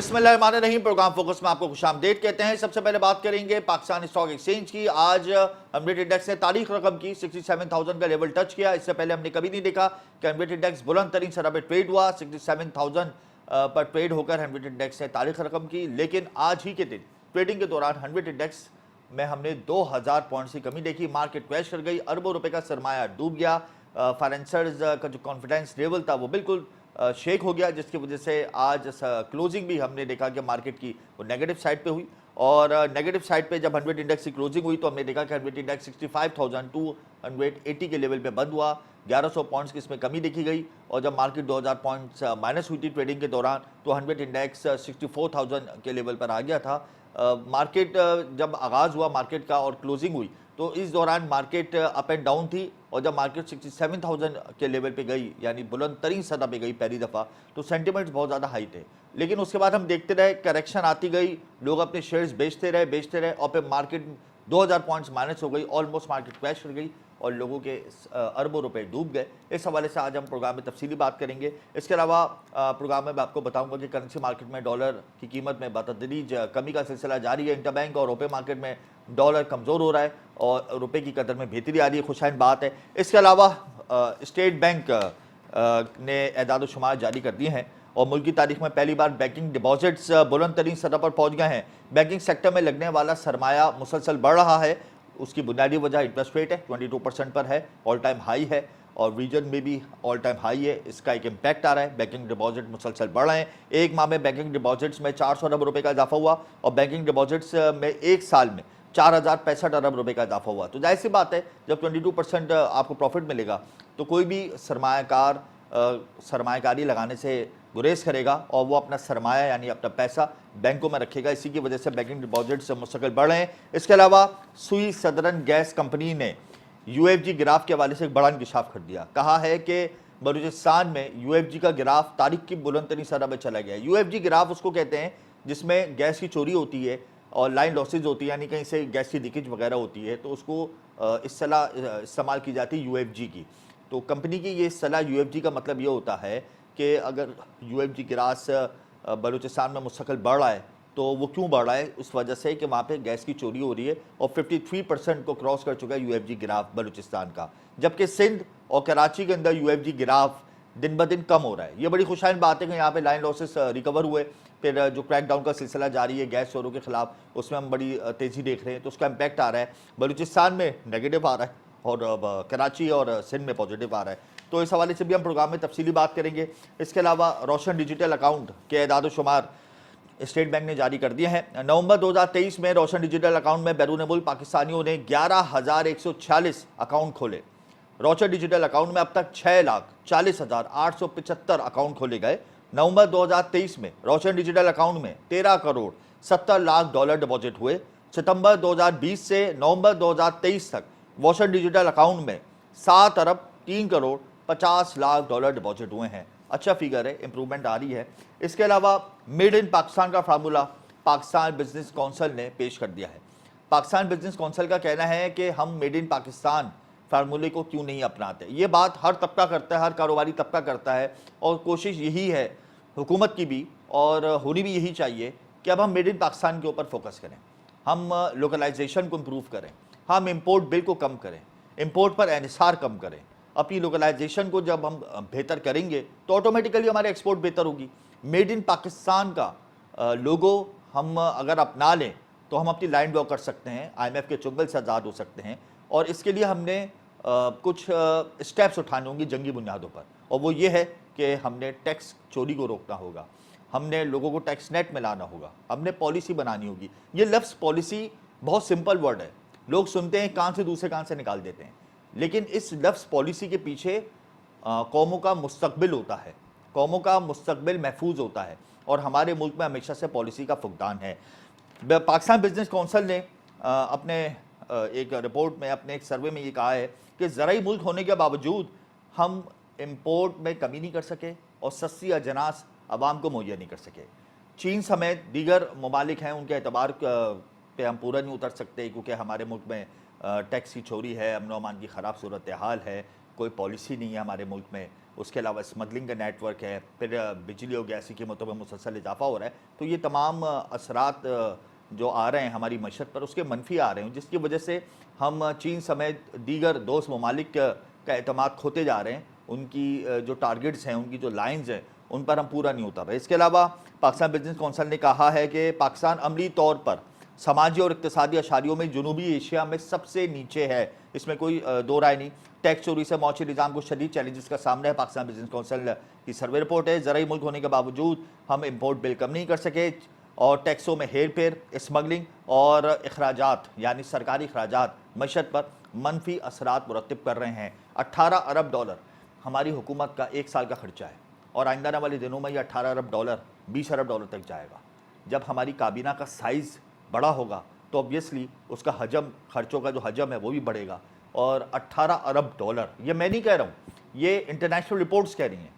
बिस्मिल्लाहिर्रहमानिर्रहीम। Programme focus में आपको खुशामदीद कहते हैं। सबसे पहले बात करेंगे पाकिस्तान स्टॉक एक्सचेंज की। आज अमरीट इंडेक्स ने तारीख रकम की 67,000 का लेवल टच किया। इससे पहले हमने कभी नहीं देखा कि अमरीट इंडेक्स बुलंद तरीन सतह पर ट्रेड हुआ। 67,000 पर ट्रेड होकर अमरीट इंडेक्स ने तारीख रकम की, लेकिन आज ही के दिन ट्रेडिंग के दौरान अमरीट इंडेक्स में हमने 2000 पॉइंट्स की कमी देखी। मार्केट क्रैश कर गई, अरबों रुपए का सरमाया डूब गया। फाइनेंसर्स का जो कॉन्फिडेंस लेवल था वो बिल्कुल शेक हो गया, जिसकी वजह से आज क्लोजिंग भी हमने देखा कि मार्केट की वो नेगेटिव साइड पे हुई। और नेगेटिव साइड पे जब 100 इंडेक्स की क्लोजिंग हुई तो हमने देखा कि 100 इंडेक्स 65,280 के लेवल पे बंद हुआ। 1100 पॉइंट्स की इसमें कमी देखी गई। और जब मार्केट 2000 पॉइंट्स माइनस हुई थी ट्रेडिंग के दौरान तो 100 इंडेक्स 64,000 के लेवल पर आ गया था। मार्केट जब आगाज़ हुआ मार्केट का और क्लोजिंग हुई तो इस दौरान मार्केट अप एंड डाउन थी। और जब मार्केट 67,000 के लेवल पे गई, यानी बुलंद तरीन सतह पे गई पहली दफ़ा, तो सेंटिमेंट्स बहुत ज़्यादा हाई थे। लेकिन उसके बाद हम देखते रहे, करेक्शन आती गई, लोग अपने शेयर्स बेचते रहे और फिर मार्केट 2000 पॉइंट्स माइनस हो गई, ऑलमोस्ट मार्केट क्रैश कर गई और लोगों के अरबों रुपए डूब गए। इस हवाले से आज हम प्रोग्राम में तफसीली बात करेंगे। इसके अलावा प्रोग्राम में मैं आपको बताऊंगा कि करेंसी मार्केट में डॉलर की कीमत में बतदरीज कमी का सिलसिला जारी है। इंटरबैंक और रुपए मार्केट में डॉलर कमज़ोर हो रहा है और रुपए की कदर में बेहतरी आ रही है, खुशाइन बात है। इसके अलावा स्टेट बैंक ने एदाद शुमार जारी कर दिए हैं और मुल्क की तारीख में पहली बार बैंकिंग डिपॉजिट्स बुलंद तरीन सतह पर पहुँच गए हैं। बैंकिंग सेक्टर में लगने वाला सरमाया मुसलसल बढ़ रहा है। उसकी बुनियादी वजह इंटरेस्ट रेट है, 22% पर है, ऑल टाइम हाई है और रीजन में भी ऑल टाइम हाई है। इसका एक इम्पैक्ट आ रहा है। बैंकिंग डिपॉजिट मुसलसल बढ़ रहे हैं। एक माह में बैंकिंग डिपॉजिट्स में 400 अरब रुपए का इजाफा हुआ और बैंकिंग डिपॉजिट्स में एक साल में 4065 अरब रुपए का इजाफा हुआ। तो जाहिर सी बात है, जब 22% आपको प्रॉफिट मिलेगा तो कोई भी सरमायाकार सरमायाकारी लगाने से गुरेज करेगा और वो अपना सरमाया यानी अपना पैसा बैंकों में रखेगा। इसी की वजह से बैंकिंग डिपॉजिट से मुस्तकिल बढ़ रहे हैं। इसके अलावा सुई सदरन गैस कंपनी ने यूएफजी ग्राफ के हवाले से एक बड़ा इंकशाफ कर दिया। कहा है कि बलूचिस्तान में यूएफजी का ग्राफ तारीख की बुलंद तरीन सतह पर चला गया है। यूएफजी ग्राफ उसको कहते हैं जिसमें गैस की चोरी होती है और लाइन लॉसेज होती है, यानी कहीं से गैस की लीकेज वगैरह होती है तो उसको इस्तेमाल की जाती है यूएफजी की। तो कंपनी की ये सलाह यूएफजी का मतलब ये होता है कि अगर यूएफजी ग्रास बलूचिस्तान में मुस्तकिल बढ़ रहा है तो वो क्यों बढ़ रहा है, उस वजह से कि वहाँ पे गैस की चोरी हो रही है और 53% को क्रॉस कर चुका है यूएफजी ग्राफ बलूचिस्तान का। जबकि सिंध और कराची के अंदर यूएफजी ग्राफ दिन ब दिन कम हो रहा है। ये बड़ी खुशाइन बात है कि यहाँ पे लाइन लॉसेस रिकवर हुए। फिर जो क्रैकडाउन का सिलसिला जारी है गैस चोरों के खिलाफ, उसमें हम बड़ी तेज़ी देख रहे हैं, तो उसका इम्पैक्ट आ रहा है। बलूचिस्तान में नेगेटिव आ रहा है और अब कराची और सिंध में पॉजिटिव आ रहा है। तो इस हवाले से भी हम प्रोग्राम में तफसीली बात करेंगे। इसके अलावा रोशन डिजिटल अकाउंट के एदाद शुमार स्टेट बैंक ने जारी कर दिए हैं। नवंबर 2023 में रोशन डिजिटल अकाउंट में बैरून मुल्क पाकिस्तानियों ने 11,146 अकाउंट खोले। रोशन डिजिटल अकाउंट में अब तक 6,40,875 अकाउंट खोले गए। नवंबर 2023 में रोशन डिजिटल अकाउंट में 13 करोड़ 70 लाख डॉलर डिपॉजिट हुए। सितंबर 2020 से नवंबर 2023 तक रोशन डिजिटल अकाउंट में 7 अरब 3 करोड़ 50 लाख डॉलर डिपॉजिट हुए हैं। अच्छा फिगर है, इंप्रूवमेंट आ रही है। इसके अलावा मेड इन पाकिस्तान का फार्मूला पाकिस्तान बिजनेस काउंसिल ने पेश कर दिया है। पाकिस्तान बिजनेस काउंसिल का कहना है कि हम मेड इन पाकिस्तान फार्मूले को क्यों नहीं अपनाते। ये बात हर तबका करता है, हर कारोबारी तबका करता है और कोशिश यही है हुकूमत की भी और होनी भी यही चाहिए कि अब हम मेड इन पाकिस्तान के ऊपर फोकस करें, हम लोकलाइजेशन को इम्प्रूव करें, हम इम्पोर्ट बिल को कम करें, इम्पोर्ट पर एनहिसार कम करें। अपनी लोकलाइजेशन को जब हम बेहतर करेंगे तो ऑटोमेटिकली हमारे एक्सपोर्ट बेहतर होगी। मेड इन पाकिस्तान का लोगो हम अगर अपना लें तो हम अपनी लाइन ड्रॉ कर सकते हैं, आईएमएफ के चुंगल से आज़ाद हो सकते हैं। और इसके लिए हमने कुछ स्टेप्स उठाने होंगे जंगी बुनियादों पर, और वो ये है कि हमने टैक्स चोरी को रोकना होगा, हमने लोगों को टैक्स नेट में लाना होगा, हमने पॉलिसी बनानी होगी। ये लफ्ज़ पॉलिसी बहुत सिंपल वर्ड है, लोग सुनते हैं कान से दूसरे कान से निकाल देते हैं, लेकिन इस लफ्ज़ पॉलिसी के पीछे कौमों का मुस्तकबिल होता है, कौमों का मुस्तकबिल महफूज होता है और हमारे मुल्क में हमेशा से पॉलिसी का फुकदान है। पाकिस्तान बिजनेस काउंसिल ने अपने एक रिपोर्ट में, अपने एक सर्वे में ये कहा है कि ज़राई मुल्क होने के बावजूद हम इम्पोर्ट में कमी नहीं कर सके और सस्ती अजनास आवाम को मुहैया नहीं कर सके। चीन समेत दीगर ममालिक हैं, उनके एतबार पे हम पूरा नहीं उतर सकते क्योंकि हमारे मुल्क में टैक्स की चोरी है, अमन अमान की ख़राब सूरत हाल है, कोई पॉलिसी नहीं है हमारे मुल्क में, उसके अलावा स्मगलिंग का नेटवर्क है, फिर बिजली और गैस की कीमतों में मुसलसल इजाफा हो रहा है, तो ये तमाम असरात जो आ रहे हैं हमारी मशत पर उसके मनफी आ रहे हैं, जिसकी वजह से हम चीन समेत दीगर दोस्त ममालिक का एतमाद खोते जा रहे हैं। उनकी जो टारगेट्स हैं, उनकी जो लाइन्स हैं, उन पर हम पूरा नहीं उतर रहे। इसके अलावा पाकिस्तान बिजनेस कौंसिल ने कहा है कि पाकिस्तान अमली तौर पर समाजी और इक्तिसादी अशारियों में जनूबी एशिया में सबसे नीचे है, इसमें कोई दो राय नहीं। टैक्स चोरी से मौची निज़ाम को शदीद चैलेंजेस का सामना है। पाकिस्तान बिजनेस कौंसिल की सर्वे रिपोर्ट है, ज़राई मुल्क होने के बावजूद हम इम्पोर्ट बिल कम नहीं कर सके और टैक्सों में हेर फेर, स्मगलिंग और अखराजात यानी सरकारी अखराजात मशत पर मनफी असरात मुरतब कर रहे हैं। 18 अरब डॉलर हमारी हुकूमत का एक साल का खर्चा है और आइंदा आने वाले दिनों में ये 18 अरब डॉलर 20 अरब डॉलर तक जाएगा। जब हमारी काबीना का साइज़ बड़ा होगा तो ऑब्वियसली उसका हजम, खर्चों का जो हजम है वो भी बढ़ेगा। और 18 अरब डॉलर, ये मैं नहीं कह रहा हूँ, ये इंटरनेशनल रिपोर्ट्स कह रही हैं।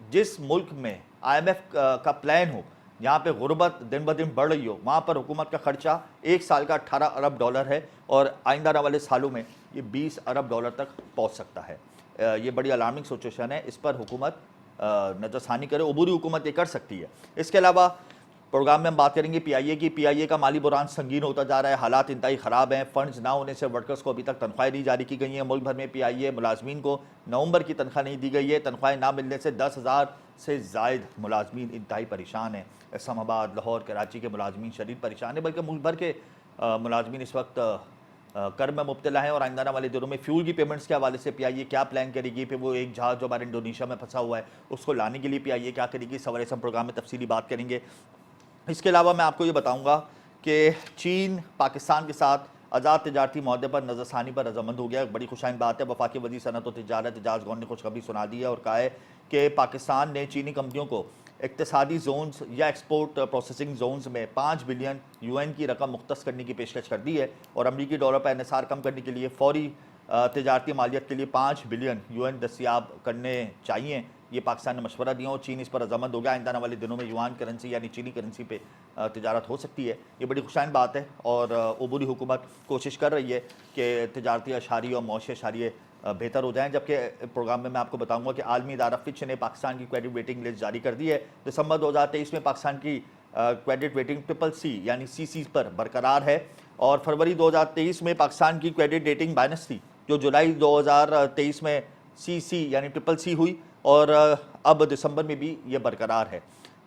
जिस मुल्क में IMF का प्लान हो, जहाँ पे गुर्बत दिन ब दिन बढ़ रही हो, वहाँ पर हुकूमत का खर्चा एक साल का 18 अरब डॉलर है और आइंदा आने वाले सालों में ये 20 अरब डॉलर तक पहुँच सकता है। ये बड़ी अलार्मिंग सिचुएशन है, इस पर हुकूमत नज़रसानी करे, अबूरी हुकूमत ये कर सकती है। इसके अलावा प्रोग्राम में हम बात करेंगे PIA की। PIA का माली बुरान संगीन होता जा रहा है, हालात इंतहाई ख़राब हैं। फंड्स ना होने से वर्कर्स को अभी तक तनख्वाहें नहीं जारी की गई हैं। मुल्क भर में PIA मुलाजमीन को नवंबर की तनख्वाह नहीं दी गई है। तनख्वाहें ना मिलने से 10,000 से ज़ायद मुलाजमीन इंतहाई परेशान हैं। इस्लामाबाद, लाहौर, कराची के मुलाजमीन शदीद परेशान हैं, बल्कि मुल्क भर के मुलाजमीन इस वक्त कर्ज में मुब्तला है। और आइंदा आने वाले दिनों में फ्यूल की पेमेंट्स के हवाले से PIA क्या प्लान करेगी, फिर वो एक जहाज़ जो हमारे इंडोनेशिया में फंसा हुआ है उसको लाने के लिए PIA क्या करेगी, इस हवाले से हम प्रोग्राम में तफसीली बात करेंगे। इसके अलावा मैं आपको ये बताऊंगा कि चीन पाकिस्तान के साथ आज़ाद तजारती माहदे पर नज़रसानी पर रजामंद हो गया। बड़ी खुशाइन बात है। वफाकी वज़ीर सनअत व तिजारत एजाज गौन ने खुशखबरी सुना दी है और कहा है कि पाकिस्तान ने चीनी कंपनियों को इक्तिसादी जोन्स या एक्सपोर्ट प्रोसेसिंग जोन्स में 5 बिलियन UN की रकम मुख्तस करने की पेशकश कर दी है और अमरीकी डॉलर पर NSR कम करने के लिए फौरी तजारती मालियत के लिए 5 बिलियन UN दस्तियाब करने चाहिए। ये पाकिस्तान ने मशवरा दिया और चीन इस पर रजामंद हो गया। आइंदा आने वाले दिनों में युआन करेंसी यानी चीनी करेंसी पे तिजारत हो सकती है। ये बड़ी खुशाइन बात है और अबूरी हुकूमत कोशिश कर रही है कि तजारती अशारी और मौशी अशारिये बेहतर हो जाएं। जबकि प्रोग्राम में मैं आपको बताऊंगा कि आलमी इदारा फिच ने पाकिस्तान की क्रेडिट रेटिंग लिस्ट जारी कर दी है। दिसंबर 2023 में पाकिस्तान की क्रेडिट रेटिंग CCC यानी CC पर बरकरार है और फरवरी 2023 में पाकिस्तान की क्रेडिट रेटिंग माइनस थी, जो जुलाई 2023 में CC यानी CCC हुई और अब दिसंबर में भी ये बरकरार है।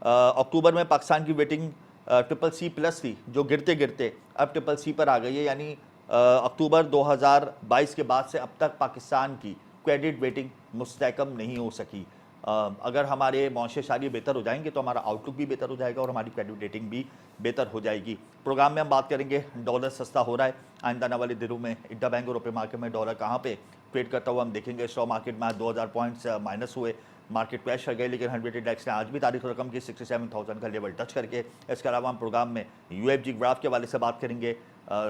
अक्टूबर में पाकिस्तान की रेटिंग CCC+ थी, जो गिरते गिरते अब CCC पर आ गई है। यानी अक्टूबर 2022 के बाद से अब तक पाकिस्तान की क्रेडिट रेटिंग मुस्तहकम नहीं हो सकी। अगर हमारे मौशे शारी बेहतर हो जाएंगे तो हमारा आउटलुक भी बेहतर हो जाएगा और हमारी क्रेडिट रेटिंग भी बेहतर हो जाएगी। प्रोग्राम में हम बात करेंगे डॉलर सस्ता हो रहा है। आइंदा आने वाले दिनों में इंटर बैंक और रुपये मार्केट में डॉलर कहाँ पे ट्रेड करता हुआ हम देखेंगे। स्टॉक मार्केट में आज 2000 पॉइंट्स माइनस हुए, मार्केट क्रैश कर गए, लेकिन 100 इंडेक्स ने आज भी तारीख रकम की 67,000 का लेवल टच करके। इसके अलावा हम प्रोग्राम में UFG ग्राफ के हवाले से बात करेंगे।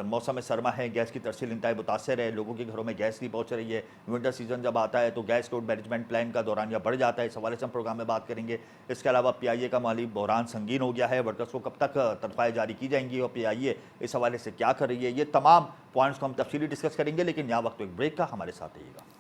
मौसम सरमा है, गैस की तरसील इंतहाई मुतासर है, लोगों के घरों में गैस नहीं पहुंच रही है। विंटर सीजन जब आता है तो गैस लोड मैनेजमेंट प्लान का दौरानिया बढ़ जाता है, इस हवाले से हम प्रोग्राम में बात करेंगे। इसके अलावा PIA का माली बहरान संगीन हो गया है, वर्कर्स को कब तक तनख्वाहें जारी की जाएंगी और PIA इस हवाले से क्या कर रही है, ये तमाम पॉइंट्स को हम तफसीली डिस्कस करेंगे। लेकिन यहाँ वक्त एक ब्रेक का, हमारे साथ रहिएगा।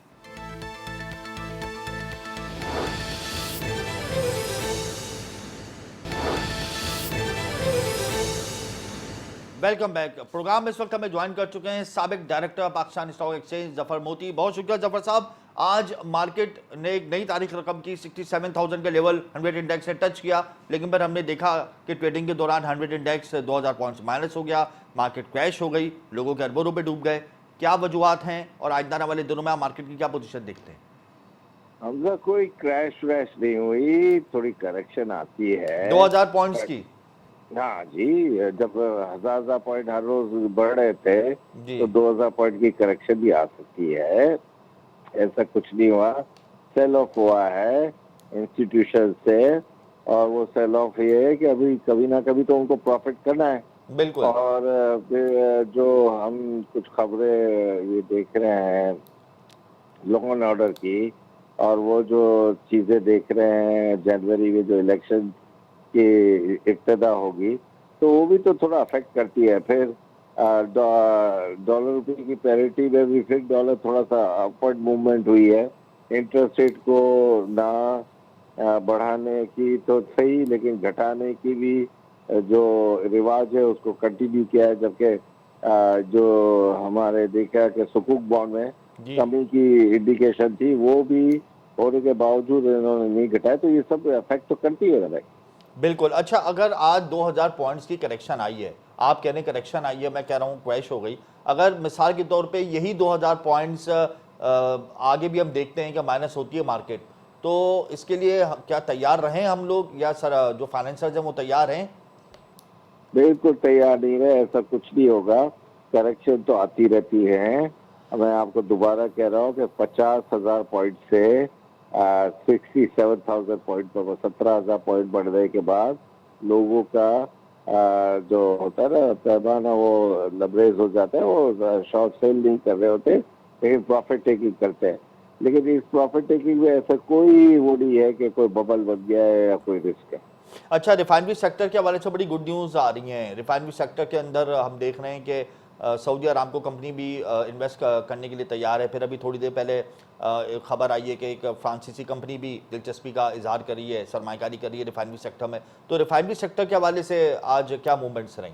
Welcome back. प्रोग्राम में इस वक्त हमें ज्वाइन कर चुके हैं साबिक director Pakistan stock exchange Zafar मोती। बहुत शुक्रिया जफर साहब। आज मार्केट ने एक नई तारीख रकम की, 67,000 के लेवल 100 इंडेक्स ने टच किया, लेकिन फिर हमने देखा कि ट्रेडिंग के दौरान 100 इंडेक्स 2000 पॉइंट्स माइनस हो गया, मार्केट क्रैश हो गई, लोगों के अरबों रुपए डूब गए। क्या वजूहत हैं और आइंदा आने वाले दिनों में आप मार्केट की क्या पोजीशन देखते हैं? हमजा कोई क्रैश वैश नहीं हुई, थोड़ी करेक्शन आती है 2000 पॉइंट्स की। हाँ जी, जब हजार पॉइंट हर रोज बढ़ रहे थे तो 2000 पॉइंट की करेक्शन भी आ सकती है। ऐसा कुछ नहीं हुआ, सेल ऑफ हुआ है इंस्टीट्यूशन से और वो सेल ऑफ ये है कि अभी कभी ना कभी तो उनको प्रॉफिट करना है। बिल्कुल। और जो हम कुछ खबरें ये देख रहे हैं लॉ एंड ऑर्डर की, और वो जो चीजें देख रहे हैं जनवरी में जो इलेक्शन की इब्तदा होगी तो वो भी तो थोड़ा अफेक्ट करती है। फिर डॉलर रुपये की पैरिटी में भी फिर डॉलर थोड़ा सा अपवर्ड मूवमेंट हुई है इंटरेस्ट रेट को ना बढ़ाने की तो सही, लेकिन घटाने की भी जो रिवाज है उसको कंटिन्यू किया है, जबकि जो हमारे देखा कि सुकूक बॉन्ड में जी कमी की इंडिकेशन थी वो भी होने के बावजूद इन्होंने नहीं घटाया, तो ये सब इफेक्ट तो करती है ना भाई। बिल्कुल। अच्छा, अगर आज 2000 पॉइंट्स की करेक्शन आई है, आप कह रहे हैं करेक्शन आई है, मैं कह रहा हूँ क्रैश हो गई, अगर मिसाल के तौर पे यही 2000 पॉइंट्स आगे भी हम देखते हैं कि माइनस होती है मार्केट, तो इसके लिए क्या तैयार रहें हम लोग, या सर जो फाइनेंसर्स हैं वो तैयार हैं? बिल्कुल तैयार नहीं रहे, ऐसा कुछ नहीं होगा। करेक्शन तो आती रहती है। मैं आपको दोबारा कह रहा हूँ कि 50,000 पॉइंट से 67,000 पॉइंट पर 17,000 पॉइंट बढ़ने के बाद लोगों का जो होता है ना पैमाना वो लबरेज हो जाता है, वो शॉर्ट सेल नहीं कर रहे होते लेकिन प्रॉफिट टेकिंग करते हैं। लेकिन इस प्रॉफिट टेकिंग में ऐसा कोई वो नहीं है कि कोई बबल बन गया है या कोई रिस्क है। अच्छा, रिफाइनरी सेक्टर के हवाले से बड़ी गुड न्यूज़ आ रही हैं। रिफाइनरी सेक्टर के अंदर हम देख रहे हैं कि सऊदी अरामको कंपनी भी इन्वेस्ट करने के लिए तैयार है। फिर अभी थोड़ी देर पहले एक खबर आई है कि एक फ्रांसीसी कंपनी भी दिलचस्पी का इजहार कर रही है, सरमायाकारी कर रही है रिफाइनरी सेक्टर में। तो रिफाइनरी सेक्टर के हवाले से आज क्या मूवमेंट्स रहीं?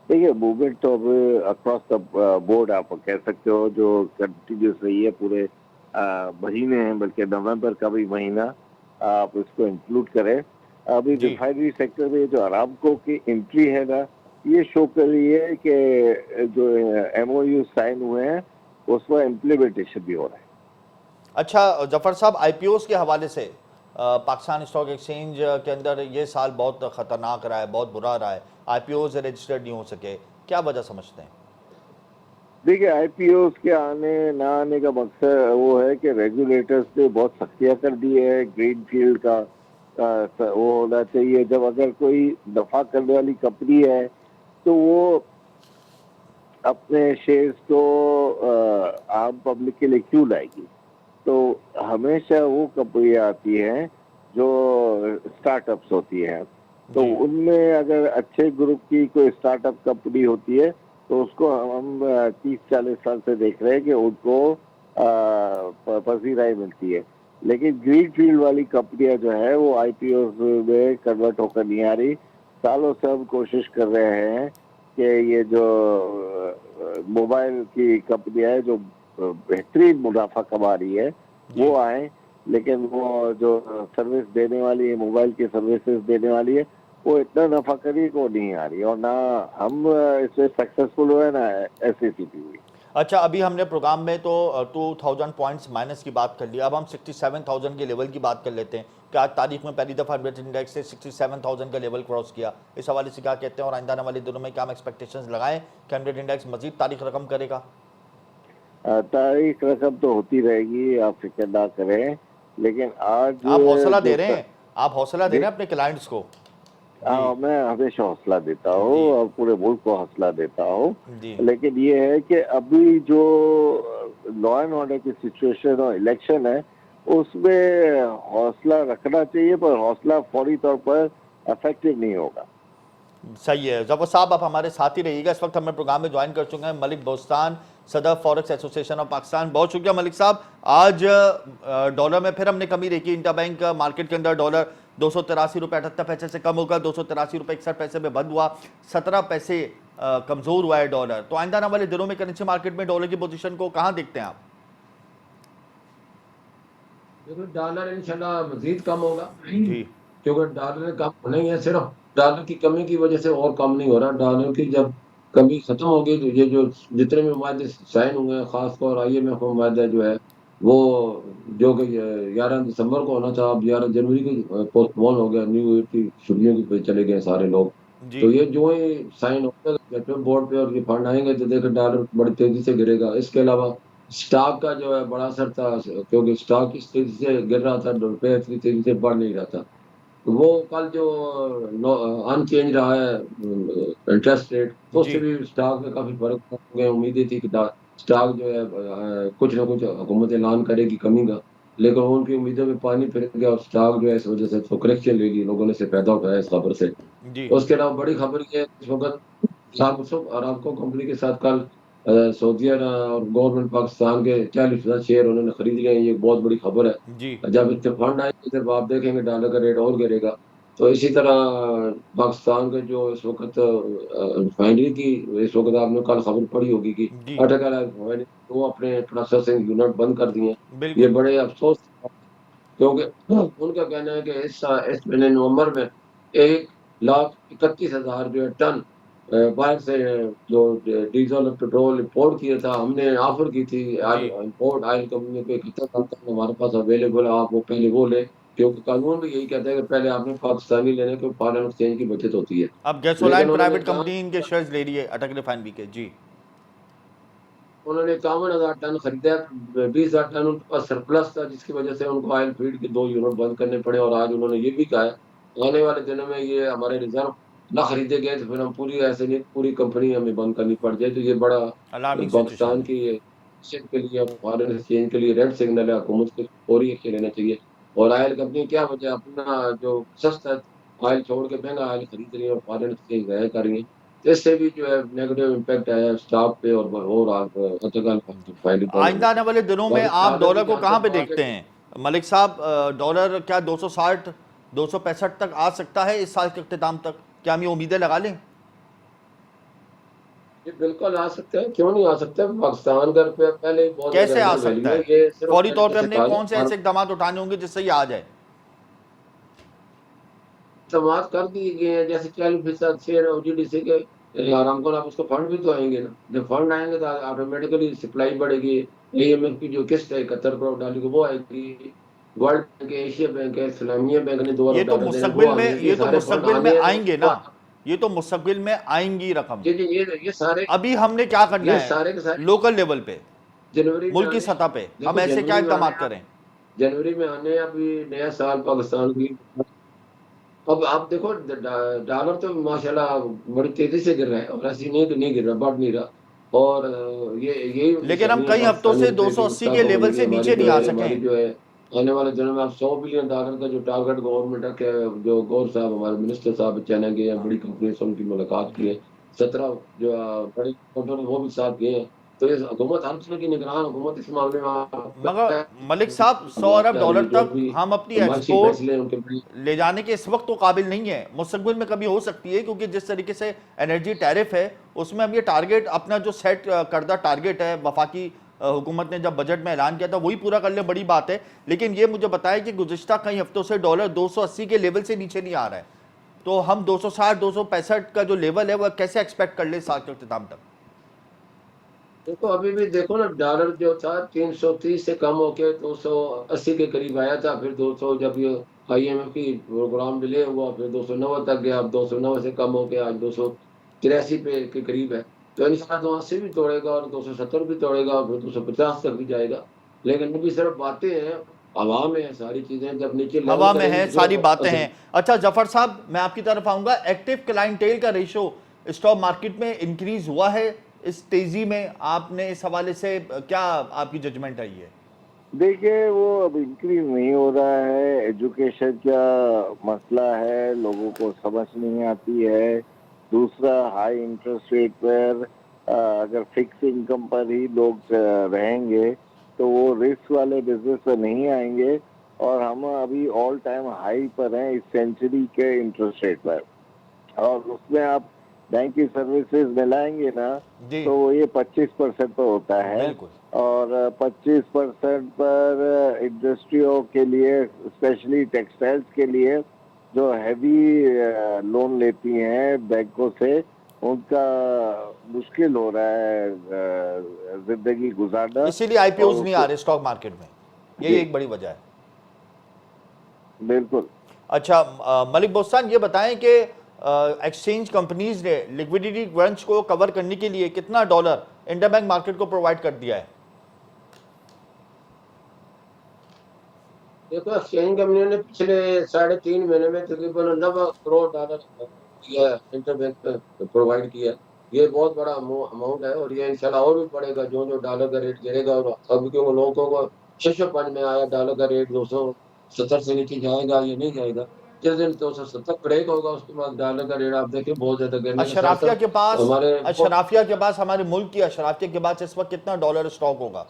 देखिए, मूवमेंट तो अब अक्रॉस द बोर्ड आप कह सकते हो, जो कंटिन्यूस रही है पूरे महीने हैं, बल्कि नवंबर का भी महीना आप इसको इंक्लूड करें। अभी जी। रिफाइनरी सेक्टर में जो अरामको की एंट्री है ना, ये शो कर रही है कि जो एमओयू साइन हुए हैं उसमें इम्प्लीमेंटेशन भी हो रहा है। अच्छा जफर साहब, आईपीओस के हवाले से पाकिस्तान स्टॉक एक्सचेंज के अंदर ये साल बहुत खतरनाक रहा है, बहुत बुरा रहा है, आईपीओस रजिस्टर्ड नहीं हो सके, क्या वजह समझते हैं? देखिए, आईपीओ के आने ना आने का मकसद वो है कि रेगुलेटर्स ने बहुत सख्तियां कर दी है। ग्रीन फील्ड का वो होना चाहिए। जब अगर कोई दफा करने वाली कंपनी है तो वो अपने शेयर्स को आम पब्लिक के लिए क्यों लाएगी। तो हमेशा वो कंपनियां आती हैं जो स्टार्टअप्स होती हैं, तो जी उनमें अगर अच्छे ग्रुप की कोई स्टार्टअप कंपनी होती है तो उसको हम 30-40 साल से देख रहे हैं कि उनको पसीराई मिलती है। लेकिन ग्रीन फील्ड वाली कंपनियां जो है वो आईपीओ में कन्वर्ट होकर नहीं आ रही। सालों से हम कोशिश कर रहे हैं कि ये जो मोबाइल की कंपनियां है जो बेहतरीन मुनाफा कमा रही है जी। वो आए, लेकिन वो जो सर्विस देने वाली है, मोबाइल की सर्विसेज देने वाली है, वो इतना नफा करी को नहीं आ रही, और ना हम इसमें सक्सेसफुल हुए ना एसएसीपी हुई। अच्छा, अभी हमने प्रोग्राम में तो 2000 पॉइंट्स माइनस की बात कर लिया, अब हम 67,000 के लेवल की बात कर लेते हैं कि आज तारीख में पहली दफ़ा एनबीएट इंडेक्स से 67,000 का लेवल क्रॉस किया। इस हवाले से क्या कहते हैं, और आइंदा आने वाले दिनों में क्या हम एक्सपेक्टेशंस लगाएं कि एनबीएट इंडेक्स मजीद तारीख रकम करेगा? तारीख रकम तो होती रहेगी, आप फिक्र ना करें, लेकिन आज आप हौसला दे जो रहे हैं, आप हौसला दे रहे हैं अपने क्लाइंट्स को। जी मैं हमेशा हौसला देता हूँ जी और पूरे मुल्क को हौसला देता हूँ। जी लेकिन ये है कि अभी जो लॉ एंड ऑर्डर की सिचुएशन और इलेक्शन है उसमें हौसला रखना चाहिए, पर हौसला फौरी तौर पर इफेक्टिव नहीं होगा। सही है। जफर साहब, आप हमारे साथ ही रहिएगा। इस वक्त हमें प्रोग्राम में ज्वाइन कर चुके हैं मलिक बोस्तान, सदर फॉरेक्स एसोसिएशन ऑफ पाकिस्तान। बहुत शुक्रिया मलिक साहब। आज डॉलर में फिर हमने कमी देखी। इंटरबैंक मार्केट के अंदर डॉलर 283 रुपये 78 पैसे से कम होकर 283 रुपये 61 पैसे में बंद हुआ। 17 पैसे कमजोर हुआ है डॉलर। तो आइंदा आने वाले दिनों में करेंसी मार्केट में डॉलर की पोजीशन को कहाँ देखते हैं आप? देखो, डॉलर इंशाल्लाह मजीद कम होगा, जी क्योंकि डॉलर कम होना ही है। सिर्फ डॉलर की कमी की वजह से और कम नहीं हो रहा। डॉलर की जब कमी खत्म होगी तो ये जो जितने भी माहदे साइन हुए हैं, खासतौर IMF का माहदा जो है वो, जो कि 11 दिसंबर को होना था, अब 11 जनवरी को पोस्टपोन हो गया। न्यू ईयर की छुट्टियों की पे चले गए सारे लोग। जी तो ये जो ही साइन होगा बोर्ड पे और ये फंड आएंगे तो देखो डॉलर बड़ी तेजी से गिरेगा। इसके अलावा स्टॉक का जो है बड़ा असर था, क्योंकि स्टॉक इस तेजी से गिर रहा था, रुपये इतनी तेजी से बढ़ नहीं रहा था। तो वो कल जो अनचेंज रहा है इंटरेस्ट रेट, तो जी उससे भी स्टॉक में काफी फर्क हो गया। उम्मीदें थी कि स्टॉक जो है कुछ ना कुछ हुकूमत ऐलान करेगी कमी का, लेकिन उनकी उम्मीदों में पानी फिर गया और स्टॉक जो है इस वजह से तो करेक्शन ले ली लोगों ने से पैदा उठाया इस खबर से। जी उसके अलावा बड़ी खबर ये है, इस वक्त अरामको कंपनी के साथ कल सऊदीया और गवर्नमेंट पाकिस्तान के 40% शेयर उन्होंने खरीद लिए हैं, ये एक बहुत बड़ी खबर है। जी जब इतने फंड आएंगे फिर आप देखेंगे डॉलर का रेट और गिरेगा। तो इसी तरह पाकिस्तान के जो इस वक़्त रिफाइनरी की इस वक़्त आपने कल खबर पढ़ी होगी कि जी अटक रिफाइनरी वो अपने प्रोसेसिंग यूनिट बंद कर दिए हैं। ये बिल्कुल बड़े अफ़सोस क्योंकि उनका कहना है कि इस महीने नवंबर में 1,31,000 जो है टन बाहर से जो डीज़ल और पेट्रोल इम्पोर्ट किया था, हमने ऑफ़र की थी जी ऑयल इम्पोर्ट ऑयल कंपनी को 71 टन हमारे पास अवेलेबल है, आप वो पहले वो लें। क्योंकि कानून भी यही कहता है कि पहले आपने पाकिस्तानी लेने के फॉरेन एक्सचेंज की बचत होती है। अब गैसोलाइन लेकिन उन्होंने प्राइवेट कहा कंपनी इनके शेयर्स ले रही है अटक रिफाइनरी के जी उन्होंने 51,000 टन खरीदा, 20,000 टन उनके पास सरप्लस था जिसकी वजह से उनको ऑयल फीड के 2 यूनिट बंद करने पड़े और आज उन्होंने ये भी कहा है, आने वाले दिनों में ये हमारे रिज़र्व ना खरीदे गए तो फिर हम पूरी ऐसे नहीं पूरी कंपनी हमें बंद करनी पड़ जाए। तो ये बड़ा अलार्मिंग पाकिस्तान सिचुएशन है की एक्शन के लिए फॉरेन एक्सचेंज के लिए रेड सिग्नल है, हुकूमत को फौरी एक्शन लेना चाहिए। और ऑयल कंपनी क्या वजह अपना जो सस्ता ऑयल छोड़ के महँगा ऑयल खरीद रही है और फॉरेन एक्सचेंज ज़ाया कर रही है। तो इससे भी जो है नेगेटिव इम्पैक्ट आया है स्टॉक पे और फाइनली आइंदा आने वाले दिनों में बाकी आप डॉलर डॉलर की को जहाँ कहाँ तक पे बात है देखते हैं मलिक साहब डॉलर क्या 260 265 तक आ सकता है इस साल के अख्ताम तक क्या हम ये उम्मीदें लगा लें ये बिल्कुल आ सकते हैं, क्यों नहीं आ सकते? पाकिस्तान का रुपया पहले ही बहुत ज़्यादा कैसे आ अंडर सकता वैल्यू है, है ये सिर्फ फौरी तौर तरीके पे से हमने कहा कौन से जाए ऐसे इकदाम उठाने होंगे जिससे ये आ जाए इस्तेमाल कर दिए गए हैं, जैसे 40% शेयर ओजीडीसी के आरामको आप उसको फंड भी तो आएँगे ना, जब फंड आएँगे तो ऑटोमेटिकली सप्लाई बढ़ेगी, आईएमएफ की जो किस्त है 71 करोड़ डॉलर की वो आएगी, वर्ल्ड बैंक है, एशिया बैंक है, इस्लामिया बैंक ने 2 ये अरब तो डॉलर देने वो मुस्तकबिल आएँगे, में ये ये तो सारे फंड मुस्तकबिल में आने हैं तो आएंगे ना ये तो मुस्तकबिल में आएंगी रकम जी, जी, ये सारे अभी हमने क्या करना ये है सारे के सारे लोकल लेवल पे जनवरी में मुल्क की आने सतह पे हम देखो ऐसे क्या जनवरी में इकदाम आने आप करें जनवरी में आने अभी नया साल पाकिस्तान की अब आप देखो डॉलर तो माशाल्लाह बड़ी तेज़ी से गिर रहा है और ऐसी नहीं कि नहीं गिर रहा, बढ़ नहीं रहा और ये यही लेकिन हम निशानी है कई हफ्तों पाकिस्तानी से रुपए की 280 के तब लेवल होगी से नीचे नहीं आ हमारी सके जो है आने वाले दिनों में आप $100 बिलियन का जो टारगेट गवर्नमेंट के जो गौर साहब हमारे मिनिस्टर साहब चाइना गए हैं, बड़ी कंपनी से उनकी मुलाकात की है। 17 जो बड़ी कंपनी वो भी साथ गए हैं। तो ये हुकूमत हर तरह की निगरान हुकूमत इस मामले मगर में मलिक साहब 100 अरब डॉलर जो तक भी हम अपनी माशी एक्सपोर्ट फैसले उनके ले जाने के इस वक्त तो काबिल नहीं है मुस्तकबिल में कभी हो सकती है क्योंकि जिस तरीके से एनर्जी टैरिफ है उसमें हम ये टारगेट अपना जो सेट करदा टारगेट है वफाकी हुकूमत ने जब बजट में ऐलान किया था वही पूरा कर ले बड़ी बात है लेकिन ये मुझे बताया कि गुज़िश्ता कई हफ्तों से डॉलर 280 के लेवल से नीचे नहीं आ रहा है तो हम 260 265 का जो लेवल है वह कैसे एक्सपेक्ट कर ले साल के अख्ताम तक देखो अभी भी देखो ना डॉलर जो था 330 से कम होके 280 के करीब आया था फिर 200 जब ये आईएमएफ की प्रोग्राम डिले हुआ फिर 290 तक गया अब 290 से कम होके आज 283 पे के करीब है तो इंशाल्लाह 280 भी तोड़ेगा और 270 भी तोड़ेगा और फिर 250 तक भी जाएगा लेकिन अभी सिर्फ बातें हैं हवा में है सारी चीजें जब नीचे लेवल हवा में करेंगी है तो सारी फिर बातें असल हैं अच्छा जफर साहब मैं आपकी तरफ आऊंगा एक्टिव क्लाइंटेल का रेशो स्टॉक मार्केट में इंक्रीज हुआ है इस तेजी में आपने इस हवाले से क्या आपकी जजमेंट आई है देखिए वो अब इंक्रीज नहीं हो रहा है, एजुकेशन का मसला है, लोगों को समझ नहीं आती है। दूसरा हाई इंटरेस्ट रेट पर अगर फिक्स इनकम पर ही लोग रहेंगे तो वो रिस्क वाले बिजनेस पर नहीं आएंगे और हम अभी ऑल टाइम हाई पर हैं इस सेंचुरी के इंटरेस्ट रेट पर और उसमें आप बैंक की सर्विसेज मिलाएंगे ना जी तो वो ये 25% पर होता है बिल्कुल और 25% पर इंडस्ट्रियों के लिए स्पेशली टेक्सटाइल्स के लिए जो हैवी लोन लेती हैं बैंकों से उनका मुश्किल हो रहा है जिंदगी गुजारना इसीलिए और आईपीओज नहीं आ उसको रहे स्टॉक मार्केट में यही जी एक बड़ी वजह है बिल्कुल अच्छा मलिक बोस्तान ये बताएं कि एक्सचेंज कंपनीज ने लिक्विडिटी क्रंच को कवर करने के लिए कितना डॉलर इंटरबैंक मार्केट को प्रोवाइड कर दिया है देखो एक्सचेंज कंपनियों ने पिछले 3.5 महीने में तकरीबन 90 करोड़ डॉलर दिया है इंटरबैंक पे प्रोवाइड किया है ये बहुत बड़ा अमाउंट है और ये इंशाल्लाह और भी बढ़ेगा जो जो डॉलर का रेट गिरेगा और अब क्योंकि लोगों को शश पंज में आया डॉलर का रेट 270 से नीचे जाएगा ये नहीं जाएगा जिस दिन 270 ब्रेक होगा उसके बाद डॉलर का रेट आप देखिए बहुत ज्यादा गिरने के साथ अशराफिया साथ के पास हमारे अशराफिया के पास हमारे मुल्क की अशराफिया के पास इस वक्त कितना डॉलर स्टॉक होगा?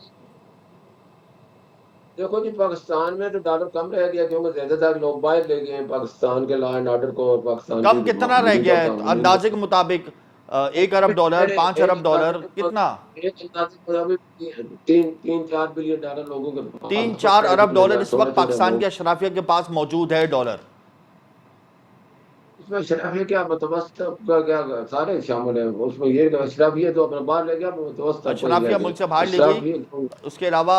देखो जी पाकिस्तान में तो डॉलर कम रह गया क्योंकि ज्यादातर लोग बाहर ले गए हैं पाकिस्तान के लॉ एंड ऑर्डर को और पाकिस्तान कम की कितना रह मिलिट्री गया है कानून अंदाजे के मुताबिक? 1 अरब डॉलर, 5 अरब डॉलर, कितना? एक अंदाजे के मुताबिक 3-4 बिलियन डॉलर लोगों के तीन पास चार है अरब जितने डॉलर इस थोड़े वक्त थोड़े पाकिस्तान के लोग अशराफिया के पास मौजूद है डॉलर। इसमें अशराफिया क्या मुतवस्सित का क्या सारे शामिल है उसमें ये अशराफिया तो अपना बाहर ले गया मुतवस्सित कोई रह अशराफिया गया मुल्क से बाहर ले गई। अशराफिया उसके अलावा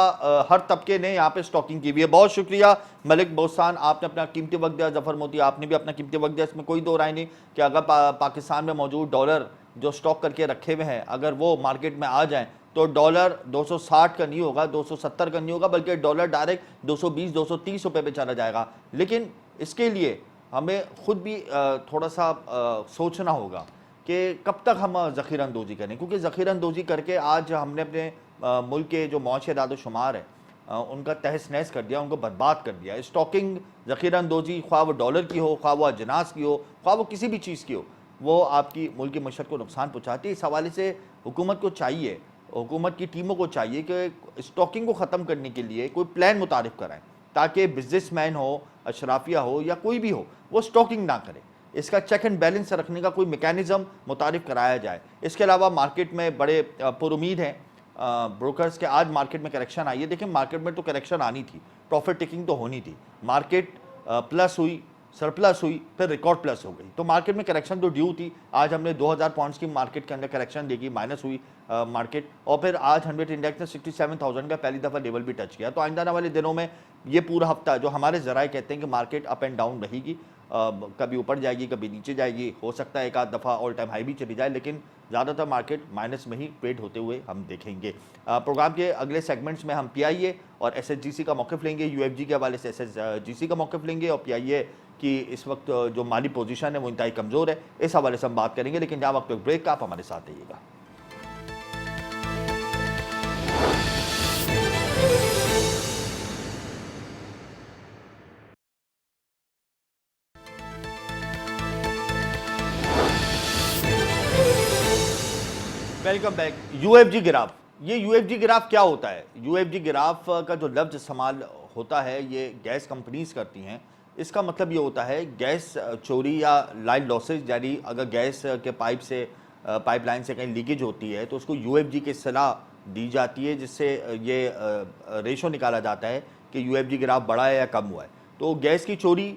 हर तबके ने यहाँ पे स्टॉकिंग की हुई है। बहुत शुक्रिया मलिक बोस्तान, आपने अपना कीमती वक्त दिया। जफर मोती आपने भी अपना कीमती वक्त दिया। इसमें कोई दो राय नहीं कि अगर पाकिस्तान में मौजूद डॉलर जो स्टॉक करके रखे हुए हैं अगर वो मार्केट में आ जाएं तो डॉलर 260 का नहीं होगा, 270 का नहीं होगा, बल्कि डॉलर डायरेक्ट 220-230 रुपये पे चला जाएगा। लेकिन इसके लिए हमें खुद भी थोड़ा सा सोचना होगा कि कब तक हम ज़ख़ीरा अंदोज़ी करें, क्योंकि ज़ख़ीरा अंदोज़ी करके आज हमने अपने मुल्क के जो मौश अदाद शुमार है उनका तहस नहस कर दिया, उनको बर्बाद कर दिया। स्टॉकिंग, ज़ख़ीरा अंदोज़ी, ख्वाह वो डॉलर की हो, ख्वाह वो अजनास की हो, ख्वाह वो किसी भी चीज़ की हो, वो आपकी मुल्क की मशरक़ को नुकसान पहुँचाती है। इस हवाले से हुकूमत को चाहिए, हुकूमत की टीमों को चाहिए कि स्टॉकिंग को ख़त्म करने के लिए कोई प्लान मुतारिफ़ कराएँ ताकि बिजनेसमैन हो, अशराफिया हो या कोई भी हो, वो स्टॉकिंग ना करे। इसका चेक एंड बैलेंस रखने का कोई मैकेनिज़्म मुतारिफ़ कराया जाए। इसके अलावा मार्केट में बड़े पुरुमीद हैं ब्रोकर्स के। आज मार्केट में करेक्शन आई है। देखिए मार्केट में तो करेक्शन आनी थी, प्रॉफिट टेकिंग तो होनी थी। मार्केट प्लस हुई, सरप्लस हुई, फिर रिकॉर्ड प्लस हो गई, तो मार्केट में करेक्शन तो ड्यू थी। आज हमने 2000 पॉइंट्स की मार्केट के अंदर करेक्शन देखी, माइनस हुई मार्केट, और फिर आज 100 इंडेक्स ने 67,000 का पहली दफ़ा लेवल भी टच किया। तो आइंदा आने वाले दिनों में ये पूरा हफ्ता जो हमारे ज़राए कहते हैं कि मार्केट अप एंड डाउन रहेगी, कभी ऊपर जाएगी कभी नीचे जाएगी, हो सकता है एक आध दफ़ा ऑल टाइम हाई भी चली जाए, लेकिन ज़्यादातर मार्केट माइनस में ही ट्रेड होते हुए हम देखेंगे। प्रोग्राम के अगले सेगमेंट्स में हम PIA और SSGC का मौक़िफ़ लेंगे, UFG के हवाले से SSGC का मौक़िफ़ लेंगे, और PIA की इस वक्त जो माली पोजीशन है वो इंतहाई कमज़ोर है, इस हवाले से हम बात करेंगे। लेकिन जहाँ वक्त ब्रेक का, आप हमारे साथ रहिएगा। Welcome back. UFG ग्राफ, ये UFG ग्राफ क्या होता है? UFG ग्राफ का जो लफ्ज़ इस्तेमाल होता है ये गैस कंपनीज करती हैं। इसका मतलब ये होता है गैस चोरी या लाइन लॉसेज, यानी अगर गैस के पाइपलाइन से कहीं लीकेज होती है तो उसको UFG की सलाह दी जाती है, जिससे ये रेशो निकाला जाता है कि UFG ग्राफ बढ़ा है या कम हुआ है। तो गैस की चोरी